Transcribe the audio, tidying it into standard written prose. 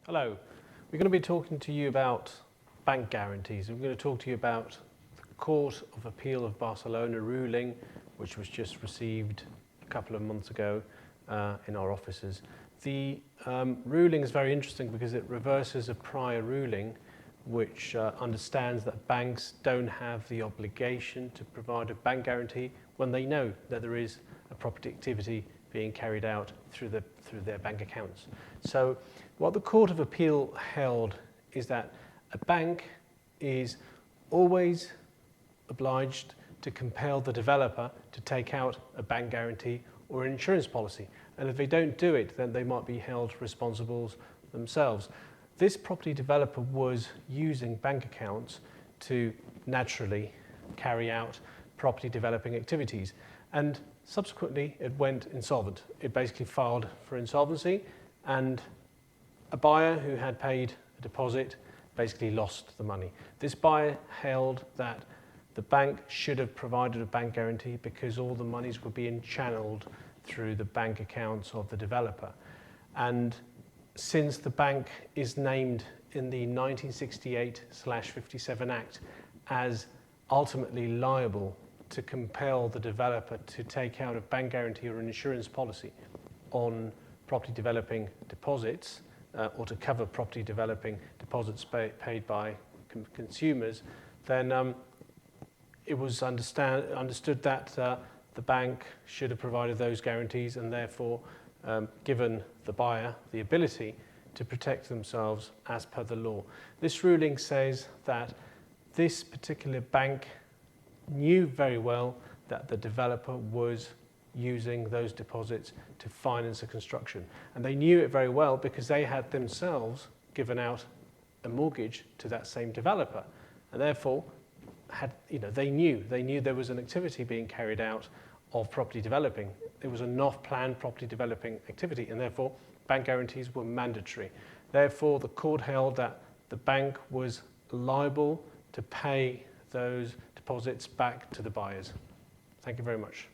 Hello, we're going to be talking to you about bank guarantees. We're going to talk to you about the Court of Appeal of Barcelona ruling, which was just received a couple of months ago in our offices. The ruling is very interesting because it reverses a prior ruling which understands that banks don't have the obligation to provide a bank guarantee when they know that there is a property activity being carried out through their bank accounts. So what the Court of Appeal held is that a bank is always obliged to compel the developer to take out a bank guarantee or an insurance policy. And if they don't do it, then they might be held responsible themselves. This property developer was using bank accounts to naturally carry out property developing activities. And subsequently, it went insolvent. It basically filed for insolvency, and a buyer who had paid a deposit basically lost the money. This buyer held that the bank should have provided a bank guarantee because all the monies were being channeled through the bank accounts of the developer. And since the bank is named in the 1968/57 Act as ultimately liable to compel the developer to take out a bank guarantee or an insurance policy on property developing deposits, or to cover property developing deposits paid by consumers, then it was understood that the bank should have provided those guarantees and therefore given the buyer the ability to protect themselves as per the law. This ruling says that this particular bank knew very well that the developer was using those deposits to finance a construction. And they knew it very well because they had themselves given out a mortgage to that same developer. And therefore, they knew there was an activity being carried out of property developing. It was an off-plan property developing activity, and therefore bank guarantees were mandatory. Therefore, the court held that the bank was liable to pay those deposits back to the buyers. Thank you very much.